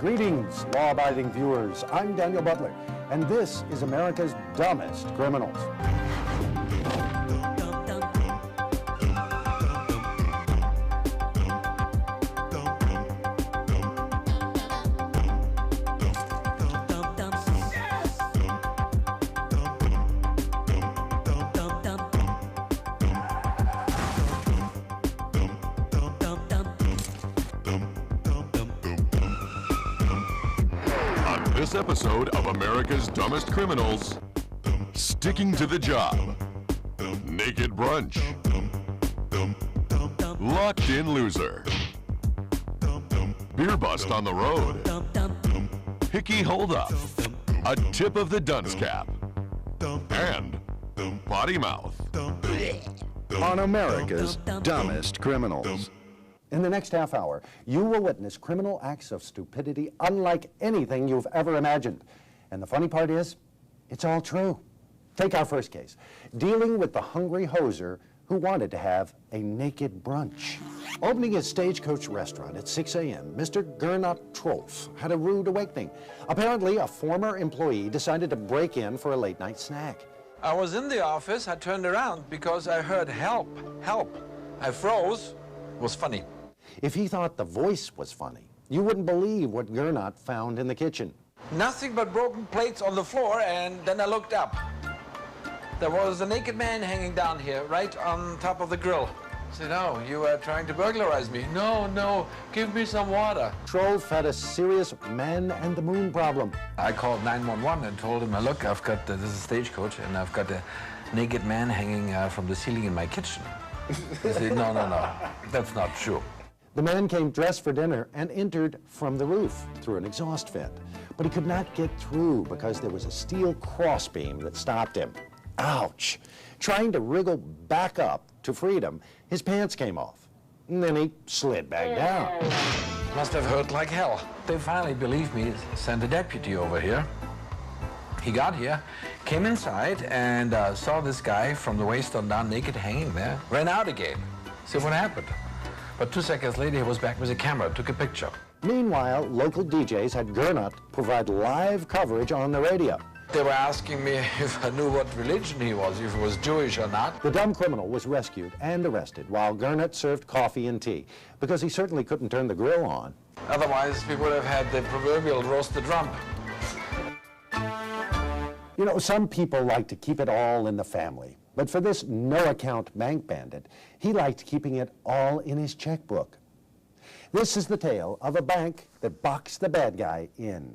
Greetings, law-abiding viewers. I'm Daniel Butler, and this is America's Dumbest Criminals. This episode of America's Dumbest Criminals, Sticking to the Job, Naked Brunch, Locked In Loser, Beer Bust on the Road, Hickey Holdup, A Tip of the Dunce Cap, and Potty Mouth. On America's Dumbest Criminals. In the next half hour, you will witness criminal acts of stupidity unlike anything you've ever imagined. And the funny part is, it's all true. Take our first case, dealing with the hungry hoser who wanted to have a naked brunch. Opening his Stagecoach restaurant at 6 a.m., Mr. Gernot Trolf had a rude awakening. Apparently, a former employee decided to break in for a late-night snack. I was in the office, I turned around because I heard help, help. I froze. It was funny. If he thought the voice was funny, you wouldn't believe what Gernot found in the kitchen. Nothing but broken plates on the floor, and then I looked up. There was a naked man hanging down here, right on top of the grill. I said, "Oh, you are trying to burglarize me." No, give me some water. Trolf had a serious man and the moon problem. I called 911 and told him, "Look, I've got, this is a Stagecoach, and I've got a naked man hanging from the ceiling in my kitchen." He said, no, that's not true. The man came dressed for dinner and entered from the roof through an exhaust vent. But he could not get through because there was a steel crossbeam that stopped him. Ouch! Trying to wriggle back up to freedom, his pants came off. And then he slid back down. Must have hurt like hell. They finally believed me, sent a deputy over here. He got here, came inside, and saw this guy from the waist on down naked hanging there, ran out again. Said, "What happened?" But 2 seconds later, he was back with a camera, took a picture. Meanwhile, local DJs had Gernot provide live coverage on the radio. They were asking me if I knew what religion he was, if he was Jewish or not. The dumb criminal was rescued and arrested while Gernot served coffee and tea, because he certainly couldn't turn the grill on. Otherwise, we would have had the proverbial roasted rump. You know, some people like to keep it all in the family. But for this no-account bank bandit, he liked keeping it all in his checkbook. This is the tale of a bank that boxed the bad guy in.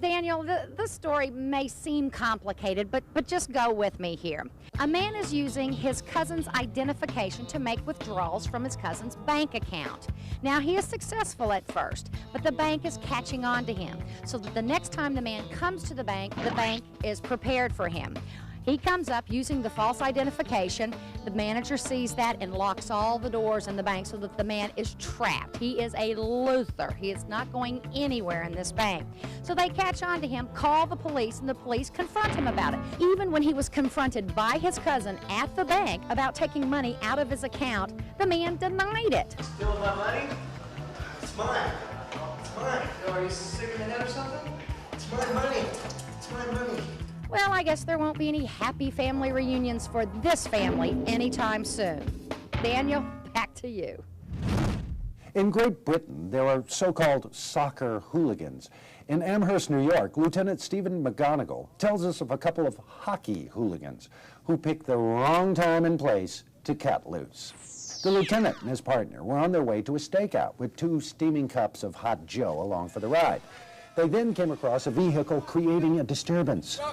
Daniel, the story may seem complicated, but just go with me here. A man is using his cousin's identification to make withdrawals from his cousin's bank account. Now, he is successful at first, but the bank is catching on to him, so that the next time the man comes to the bank is prepared for him. He comes up using the false identification. The manager sees that and locks all the doors in the bank so that the man is trapped. He is a Luther. He is not going anywhere in this bank. So they catch on to him, call the police, and the police confront him about it. Even when he was confronted by his cousin at the bank about taking money out of his account, the man denied it. Stealing my money? It's mine. It's mine. Are you sick in the head or something? It's my money. It's my money. Well, I guess there won't be any happy family reunions for this family anytime soon. Daniel, back to you. In Great Britain, there are so-called soccer hooligans. In Amherst, New York, Lieutenant Stephen McGonigal tells us of a couple of hockey hooligans who picked the wrong time and place to cut loose. The lieutenant and his partner were on their way to a stakeout with 2 steaming cups of hot Joe along for the ride. They then came across a vehicle creating a disturbance. Oh,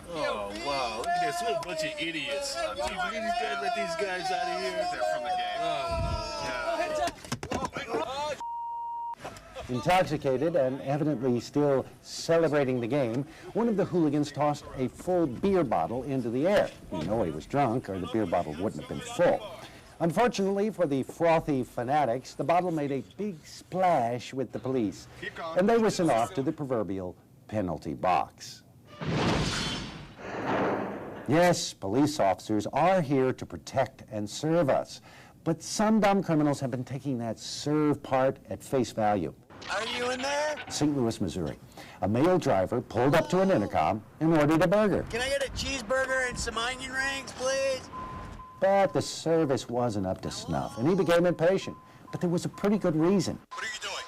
wow. Look at this. What a bunch of idiots. Gee, look at these guys. Let these guys out of here. They're from the game. Intoxicated and evidently still celebrating the game, one of the hooligans tossed a full beer bottle into the air. You know he was drunk, or the beer bottle wouldn't have been full. Unfortunately for the frothy fanatics, the bottle made a big splash with the police, and they were sent off to the proverbial penalty box. Yes, police officers are here to protect and serve us, but some dumb criminals have been taking that serve part at face value. Are you in there? St. Louis, Missouri. A male driver pulled up to an intercom and ordered a burger. Can I get a cheeseburger and some onion rings, please? But the service wasn't up to snuff, and he became impatient. But there was a pretty good reason. What are you doing?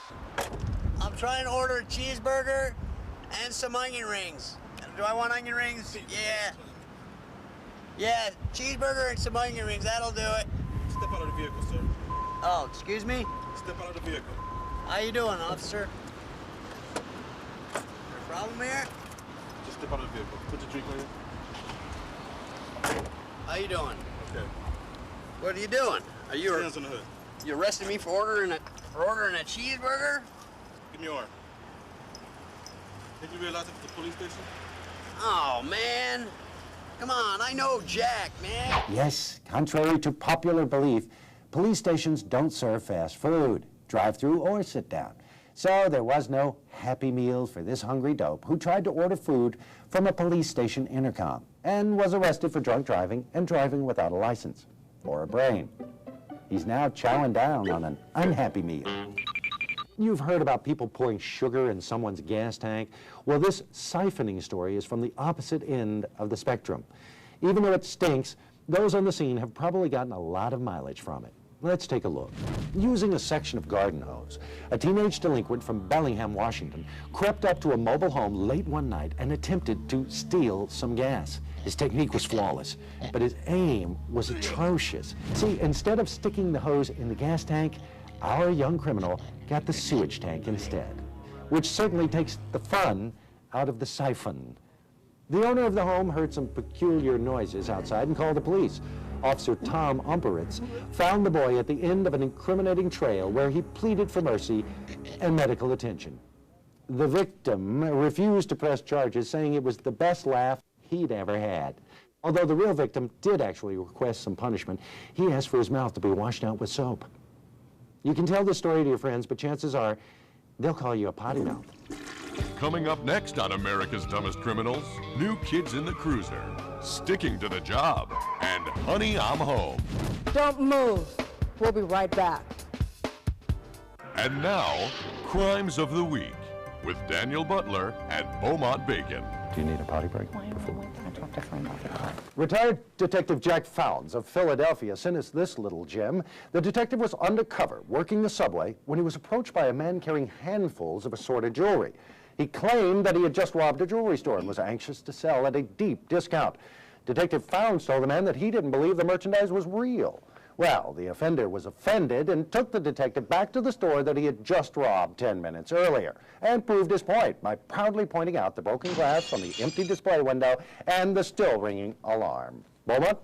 I'm trying to order a cheeseburger and some onion rings. Do I want onion rings? Yeah. Yeah, cheeseburger and some onion rings, that'll do it. Step out of the vehicle, sir. Oh, excuse me? Step out of the vehicle. How you doing, officer? There a problem here? Just step out of the vehicle. Put your drink on you. How you doing? Okay. What are you doing? Are you Hands on the hood. you arresting me for ordering a cheeseburger? Give me your arm. Did you realize it's the police station? Oh man. Come on, I know Jack, man. Yes, contrary to popular belief, police stations don't serve fast food, drive-thru or sit down. So there was no happy meal for this hungry dope who tried to order food from a police station intercom and was arrested for drunk driving and driving without a license or a brain. He's now chowing down on an unhappy meal. You've heard about people pouring sugar in someone's gas tank. Well, this siphoning story is from the opposite end of the spectrum. Even though it stinks, those on the scene have probably gotten a lot of mileage from it. Let's take a look. Using a section of garden hose, a teenage delinquent from Bellingham, Washington, crept up to a mobile home late one night and attempted to steal some gas. His technique was flawless, but his aim was atrocious. See, instead of sticking the hose in the gas tank, our young criminal got the sewage tank instead, which certainly takes the fun out of the siphon. The owner of the home heard some peculiar noises outside and called the police. Officer Tom Umperitz found the boy at the end of an incriminating trail where he pleaded for mercy and medical attention. The victim refused to press charges, saying it was the best laugh he'd ever had. Although the real victim did actually request some punishment, he asked for his mouth to be washed out with soap. You can tell the story to your friends, but chances are they'll call you a potty mouth. Coming up next on America's Dumbest Criminals, new kids in the cruiser, sticking to the job, and honey, I'm home. Don't move. We'll be right back. And now, Crimes of the Week with Daniel Butler and Beaumont Bacon. Do you need a potty break? Why don't I talk to a friend off the car? Retired Detective Jack Founds of Philadelphia sent us this little gem. The detective was undercover, working the subway, when he was approached by a man carrying handfuls of assorted jewelry. He claimed that he had just robbed a jewelry store and was anxious to sell at a deep discount. Detective Founds told the man that he didn't believe the merchandise was real. Well, the offender was offended and took the detective back to the store that he had just robbed 10 minutes earlier and proved his point by proudly pointing out the broken glass on the empty display window and the still ringing alarm. Beaumont?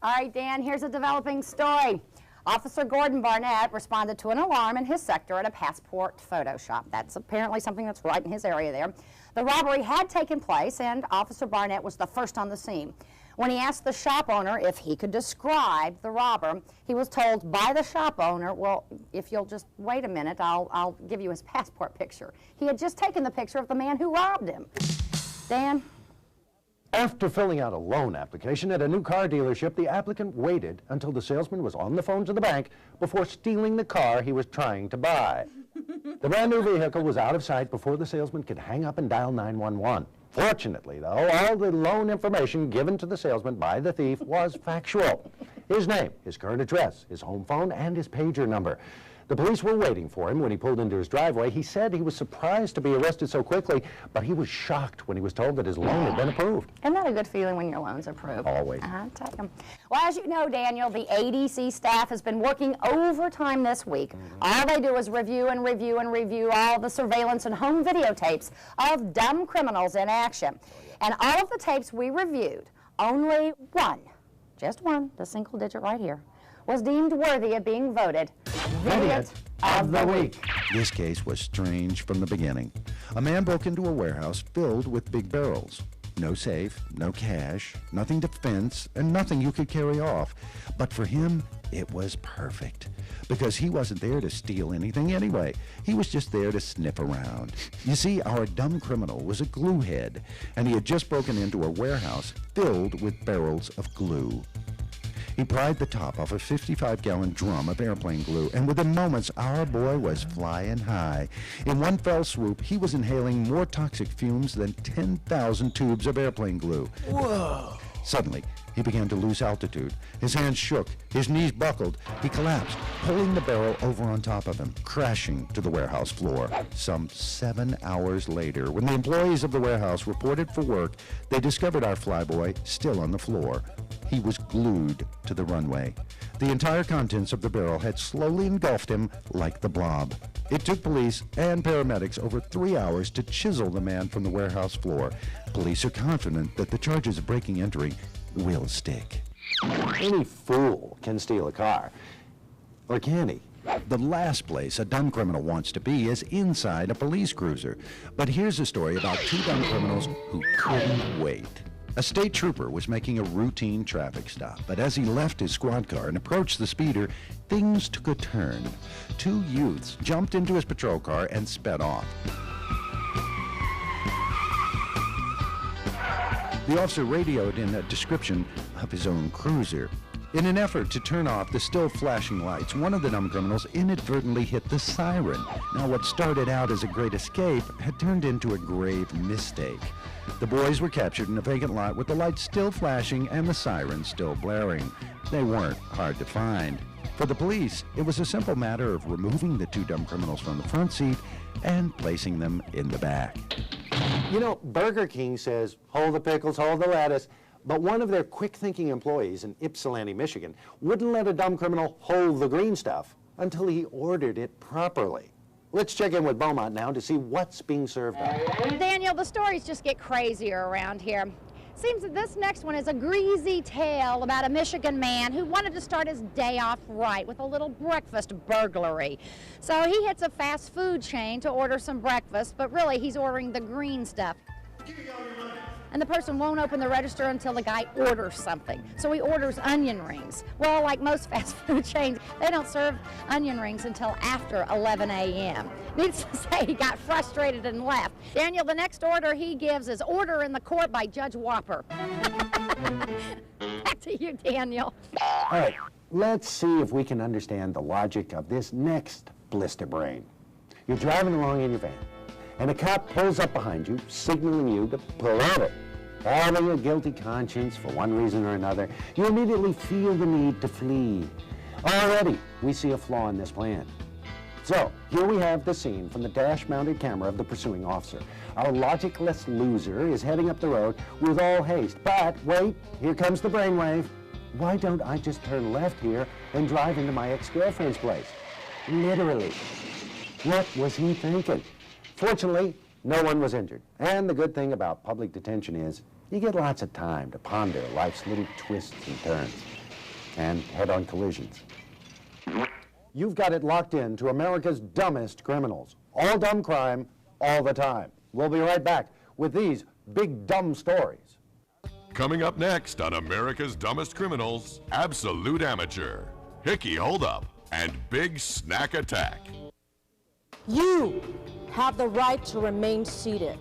All right, Dan, here's a developing story. Officer Gordon Barnett responded to an alarm in his sector at a passport photo shop. That's apparently something that's right in his area there. The robbery had taken place, and Officer Barnett was the first on the scene. When he asked the shop owner if he could describe the robber, he was told by the shop owner, well, if you'll just wait a minute, I'll give you his passport picture. He had just taken the picture of the man who robbed him. Dan? After filling out a loan application at a new car dealership, the applicant waited until the salesman was on the phone to the bank before stealing the car he was trying to buy. The brand new vehicle was out of sight before the salesman could hang up and dial 911. Fortunately, though, all the loan information given to the salesman by the thief was factual. His name, his current address, his home phone, and his pager number. The police were waiting for him when he pulled into his driveway. He said he was surprised to be arrested so quickly, but he was shocked when he was told that his loan had been approved. Isn't that a good feeling when your loan's approved? Always. I'll take them. Well, as you know, Daniel, the ADC staff has been working overtime this week. All they do is review and review and review all the surveillance and home videotapes of dumb criminals in action. And all of the tapes we reviewed, only one, just one, the single digit right here, was deemed worthy of being voted Idiot of the Week. This case was strange from the beginning. A man broke into a warehouse filled with big barrels. No safe, no cash, nothing to fence, and nothing you could carry off. But for him, it was perfect. Because he wasn't there to steal anything anyway. He was just there to sniff around. You see, our dumb criminal was a glue head, and he had just broken into a warehouse filled with barrels of glue. He pried the top off a 55-gallon drum of airplane glue, and within moments, our boy was flying high. In one fell swoop, he was inhaling more toxic fumes than 10,000 tubes of airplane glue. Whoa! Suddenly, he began to lose altitude. His hands shook. His knees buckled. He collapsed, pulling the barrel over on top of him, crashing to the warehouse floor. Some 7 hours later, when the employees of the warehouse reported for work, they discovered our flyboy still on the floor. He was glued to the runway. The entire contents of the barrel had slowly engulfed him like the blob. It took police and paramedics over 3 hours to chisel the man from the warehouse floor. Police are confident that the charges of breaking and entering will stick. Any fool can steal a car. Or can he? The last place a dumb criminal wants to be is inside a police cruiser. But here's a story about two dumb criminals who couldn't wait. A state trooper was making a routine traffic stop, but as he left his squad car and approached the speeder, things took a turn. Two youths jumped into his patrol car and sped off. The officer radioed in a description of his own cruiser. In an effort to turn off the still flashing lights, one of the dumb criminals inadvertently hit the siren. Now, what started out as a great escape had turned into a grave mistake. The boys were captured in a vacant lot with the lights still flashing and the siren still blaring. They weren't hard to find. For the police, it was a simple matter of removing the two dumb criminals from the front seat and placing them in the back. You know, Burger King says, hold the pickles, hold the lettuce, but one of their quick-thinking employees in Ypsilanti, Michigan, wouldn't let a dumb criminal hold the green stuff until he ordered it properly. Let's check in with Beaumont now to see what's being served up. Daniel, the stories just get crazier around here. Seems that this next one is a greasy tale about a Michigan man who wanted to start his day off right with a little breakfast burglary. So he hits a fast food chain to order some breakfast, but really he's ordering the green stuff. And the person won't open the register until the guy orders something. So he orders onion rings. Well, like most fast food chains, they don't serve onion rings until after 11 a.m. Needless to say, he got frustrated and left. Daniel, the next order he gives is Order in the Court by Judge Whopper. Back to you, Daniel. All right, let's see if we can understand the logic of this next blister brain. You're driving along in your van, and a cop pulls up behind you, signaling you to pull over. Having a guilty conscience for one reason or another, you immediately feel the need to flee. Already, we see a flaw in this plan. So, here we have the scene from the dash-mounted camera of the pursuing officer. Our logicless loser is heading up the road with all haste. But, wait, here comes the brainwave. Why don't I just turn left here and drive into my ex-girlfriend's place? Literally. What was he thinking? Fortunately, no one was injured. And the good thing about public detention is you get lots of time to ponder life's little twists and turns and head-on collisions. You've got it locked in to America's dumbest criminals. All dumb crime, all the time. We'll be right back with these big dumb stories. Coming up next on America's Dumbest Criminals, Absolute Amateur, Hickey Holdup, and Big Snack Attack. You have the right to remain seated.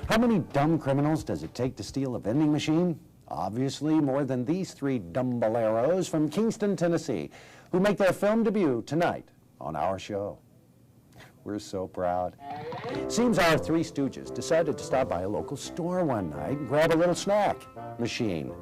How many dumb criminals does it take to steal a vending machine? Obviously more than these three dumbboleros from Kingston, Tennessee, who make their film debut tonight on our show. We're so proud. Seems our three stooges decided to stop by a local store one night and grab a little snack machine.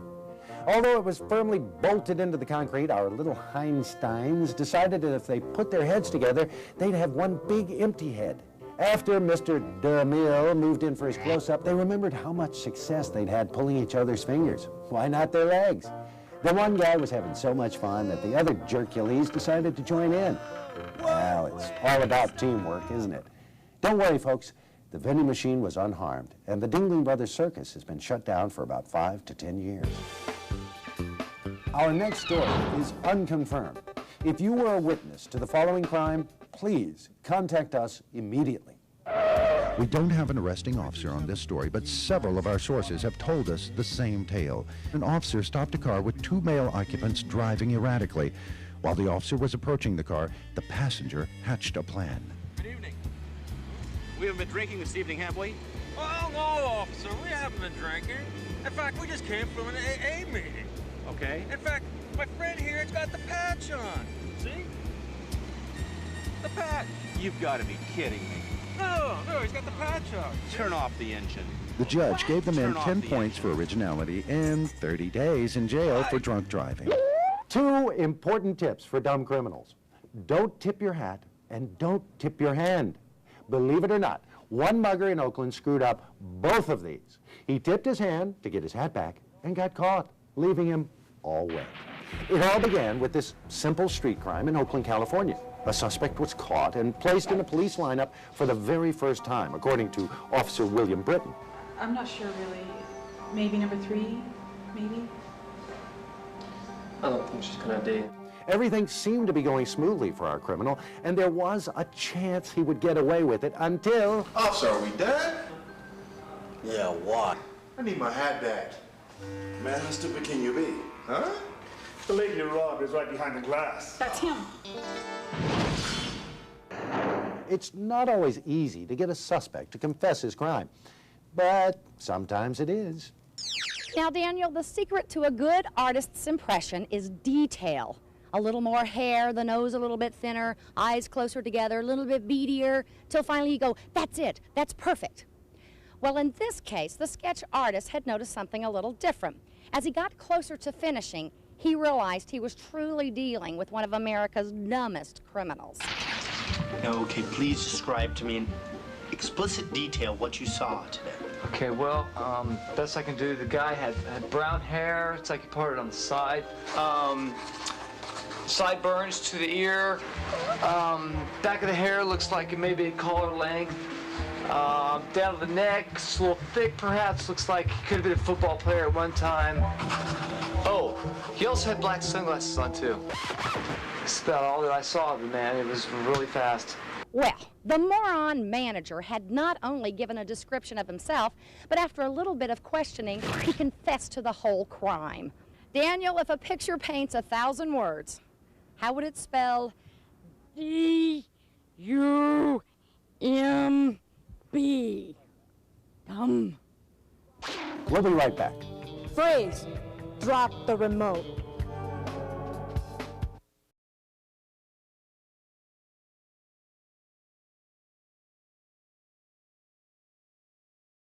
Although it was firmly bolted into the concrete, our little Einsteins decided that if they put their heads together, they'd have one big empty head. After Mr. DeMille moved in for his close-up, they remembered how much success they'd had pulling each other's fingers. Why not their legs? The one guy was having so much fun that the other jerkules decided to join in. Well, it's all about teamwork, isn't it? Don't worry, folks. The vending machine was unharmed, and the Dingling Brothers Circus has been shut down for about 5 to 10 years. Our next story is unconfirmed. If you were a witness to the following crime, please contact us immediately. We don't have an arresting officer on this story, but several of our sources have told us the same tale. An officer stopped a car with two male occupants driving erratically. While the officer was approaching the car, the passenger hatched a plan. Good evening. We haven't been drinking this evening, have we? Oh, no, officer, we haven't been drinking. In fact, we just came from an AA meeting. Okay. In fact, My friend here, it's got the patch on. See? The patch. You've got to be kidding me. No, he's got the patch on. Turn off the engine. The judge gave the man Turn off 10 the points for originality and 30 days in jail for drunk driving. 2 important tips for dumb criminals. Don't tip your hat and don't tip your hand. Believe it or not, one mugger in Oakland screwed up both of these. He tipped his hand to get his hat back and got caught, leaving him all wet. It all began with this simple street crime in Oakland, California. A suspect was caught and placed in a police lineup for the very first time, according to Officer William Britton. I'm not sure, really. Maybe number 3, maybe? I don't think she's gonna date. Everything seemed to be going smoothly for our criminal, and there was a chance he would get away with it until... Officer, are we done? Yeah, what? I need my hat back. Man, how stupid can you be? Huh? The lady you robbed is right behind the glass. That's him. It's not always easy to get a suspect to confess his crime, but sometimes it is. Now, Daniel, the secret to a good artist's impression is detail. A little more hair, the nose a little bit thinner, eyes closer together, a little bit beadier, till finally you go, that's it, that's perfect. Well, in this case, the sketch artist had noticed something a little different. As he got closer to finishing, he realized he was truly dealing with one of America's dumbest criminals. Okay, please describe to me in explicit detail what you saw today. Okay, well, best I can do, the guy had brown hair. It's like he parted on the side. Sideburns to the ear. Back of the hair looks like it may be collar length. Down to the neck, it's a little thick perhaps. Looks like he could have been a football player at one time. Oh, he also had black sunglasses on too. That's about all that I saw of the man. It was really fast. Well, the moron manager had not only given a description of himself, but after a little bit of questioning, he confessed to the whole crime. Daniel, if a picture paints 1,000 words, how would it spell D-U-M-B? Dumb. We'll be right back. Freeze. Drop the remote.